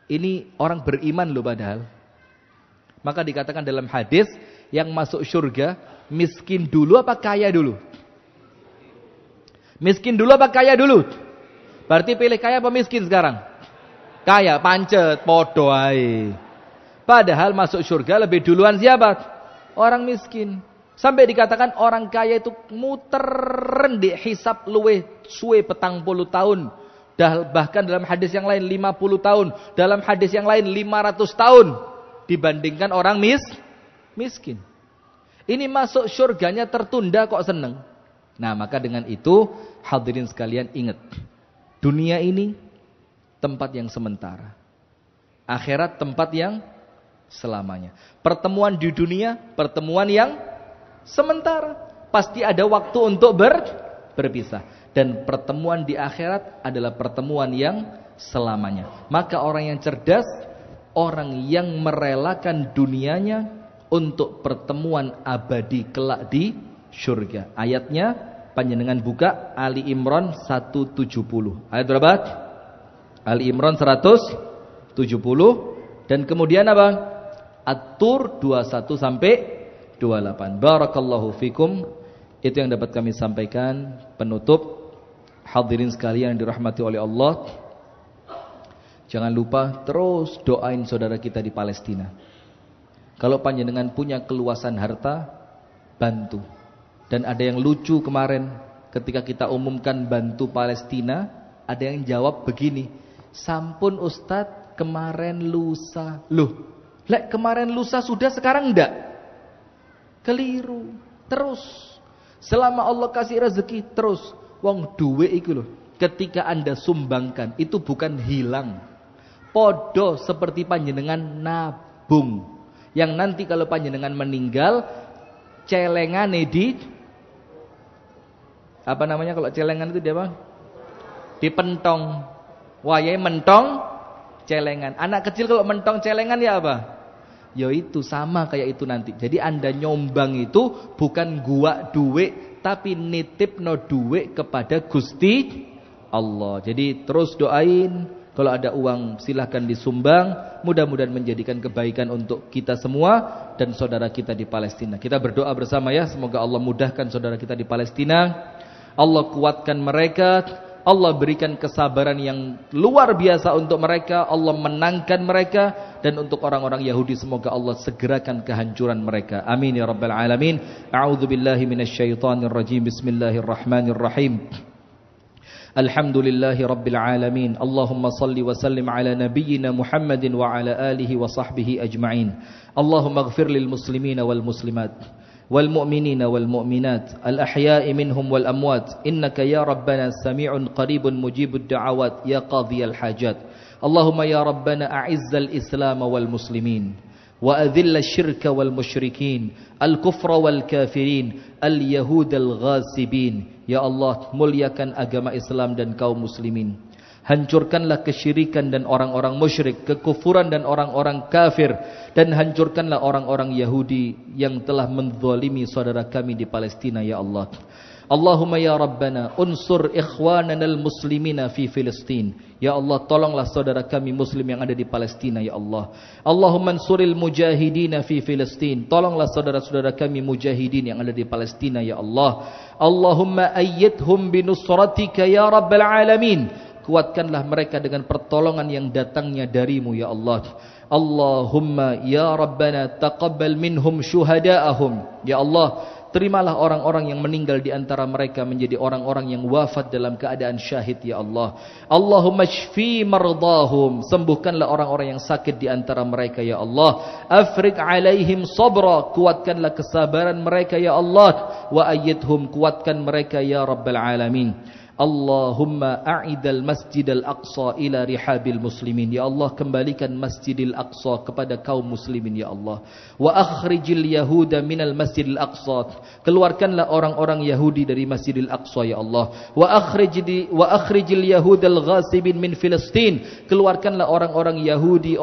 Ini orang beriman loh padahal. Maka dikatakan dalam hadis, yang masuk surga miskin dulu apa kaya dulu? Miskin dulu apa kaya dulu? Berarti pilih kaya apa miskin sekarang? Kaya, pancet, podo ae. Padahal masuk surga lebih duluan siapa? Orang miskin. Sampai dikatakan orang kaya itu muter di hisab luwe suwe 40 tahun. Bahkan dalam hadis yang lain 50 tahun. Dalam hadis yang lain 500 tahun. Dibandingkan orang miskin. Ini masuk surganya tertunda kok seneng. Nah maka dengan itu hadirin sekalian ingat. Dunia ini tempat yang sementara. Akhirat tempat yang selamanya. Pertemuan di dunia, pertemuan yang sementara. Pasti ada waktu untuk berpisah. Dan pertemuan di akhirat adalah pertemuan yang selamanya. Maka orang yang cerdas, orang yang merelakan dunianya untuk pertemuan abadi kelak di surga. Ayatnya panjenengan buka Ali Imran 170. Ayat berapa? Ali Imran 170 dan kemudian apa? At-Tur 21 sampai 28. Barakallahu fikum. Itu yang dapat kami sampaikan. Penutup, hadirin sekalian yang dirahmati oleh Allah. Jangan lupa terus doain saudara kita di Palestina. Kalau panjenengan punya keluasan harta, bantu. Dan ada yang lucu kemarin ketika kita umumkan bantu Palestina, ada yang jawab begini, Sampun Ustadz, kemarin lusa. Loh, lek kemarin lusa sudah, sekarang enggak? Keliru. Terus. Selama Allah kasih rezeki, terus. Wong duwe iku loh, ketika Anda sumbangkan, itu bukan hilang. Podo seperti panjenengan nabung. Yang nanti kalau panjenengan meninggal, celengane di apa namanya kalau celengan itu dia apa? Dipentong. Wayahe mentong celengan. Anak kecil kalau mentong celengan ya apa? Ya itu sama kayak itu nanti. Jadi Anda nyombang itu bukan gua duit, tapi nitip no duit kepada Gusti Allah. Jadi terus doain, kalau ada uang silahkan disumbang. Mudah-mudahan menjadikan kebaikan untuk kita semua dan saudara kita di Palestina. Kita berdoa bersama ya, semoga Allah mudahkan saudara kita di Palestina. Allah kuatkan mereka, Allah berikan kesabaran yang luar biasa untuk mereka, Allah menangkan mereka, dan untuk orang-orang Yahudi semoga Allah segerakan kehancuran mereka. Amin ya rabbal alamin. A'udzubillahi minasyaitonir rajim. Bismillahirrahmanirrahim. Alhamdulillahi rabbil alamin. Allahumma salli wa sallim ala nabiyyina Muhammadin wa ala alihi wa sahbihi ajma'in. Allahumma ighfir lil muslimina wal muslimat والمؤمنين والمؤمنات الأحياء منهم والأموات إنك يا ربنا سميع قريب مجيب الدعوات يا قاضي الحاجات اللهم يا ربنا أعز الإسلام والمسلمين وأذل الشرك والمشركين الكفر والكافرين اليهود الغاسبين يا الله muliakan agama Islam dan kaum muslimin. Hancurkanlah kesyirikan dan orang-orang musyrik, kekufuran dan orang-orang kafir, dan hancurkanlah orang-orang Yahudi yang telah menzalimi saudara kami di Palestina ya Allah. Allahumma ya Rabbana unsur ikhwanana al-muslimina fi Filistin. Ya Allah, tolonglah saudara kami muslim yang ada di Palestina ya Allah. Allahumma ansuril mujahidina fi Filistin. Tolonglah saudara-saudara kami mujahidin yang ada di Palestina ya Allah. Allahumma ayyidhum binusratika ya Rabbal alamin. Kuatkanlah mereka dengan pertolongan yang datangnya darimu ya Allah. Allahumma ya Rabbana taqabbal minhum syuhada'ahum. Ya Allah, terimalah orang-orang yang meninggal di antara mereka menjadi orang-orang yang wafat dalam keadaan syahid ya Allah. Allahumma shfi mardahum. Sembuhkanlah orang-orang yang sakit di antara mereka ya Allah. Afriq alaihim sabra. Kuatkanlah kesabaran mereka ya Allah. Wa ayyidhum. Kuatkan mereka ya Rabbal alamin. Allahumma a'idal masjidal aqsa ila rihabil muslimin. Ya Allah, kembalikan masjidil aqsa kepada kaum muslimin ya Allah. Wa akhrijil yahuda minal masjidil aqsa. Keluarkanlah orang-orang Yahudi dari masjidil aqsa ya Allah. Wa akhrijil yahudal ghasibin min Filistin. Keluarkanlah orang-orang Yahudi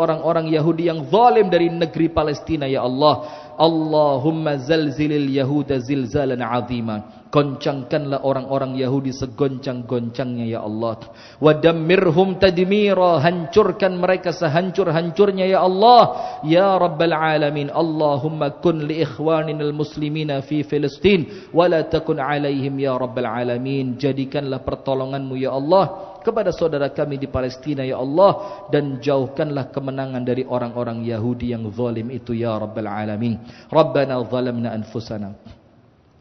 yang zalim dari negeri Palestina ya Allah. Allahumma zalzilil yahuda zilzalan azima. Goncangkanlah orang-orang Yahudi segoncang-goncangnya ya Allah. Wa dammirhum tadmira. Hancurkan mereka sehancur-hancurnya ya Allah. Ya Rabbal alamin. Allahumma kun li ikhwaninal muslimina fi Filistin wa la takun alaihim ya Rabbal alamin. Jadikanlah pertolonganmu ya Allah kepada saudara kami di Palestina ya Allah, dan jauhkanlah kemenangan dari orang-orang Yahudi yang zalim itu ya Rabbal alamin. Rabbana zalamna anfusana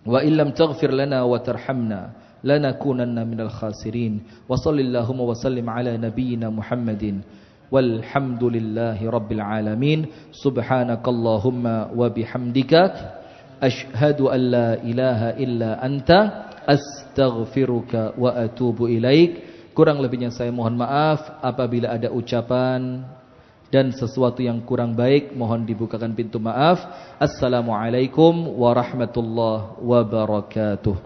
wa illam taghfir lana wa tarhamna lanakunanna minal khasirin. Wa sallallahu wa sallim ala nabiyyina Muhammadin walhamdulillahi rabbil alamin. Subhanakallahumma wa bihamdika ashhadu an la ilaha illa anta astaghfiruka wa atubu ilaik. Kurang lebihnya saya mohon maaf. Apabila ada ucapan dan sesuatu yang kurang baik, mohon dibukakan pintu maaf. Assalamualaikum warahmatullahi wabarakatuh.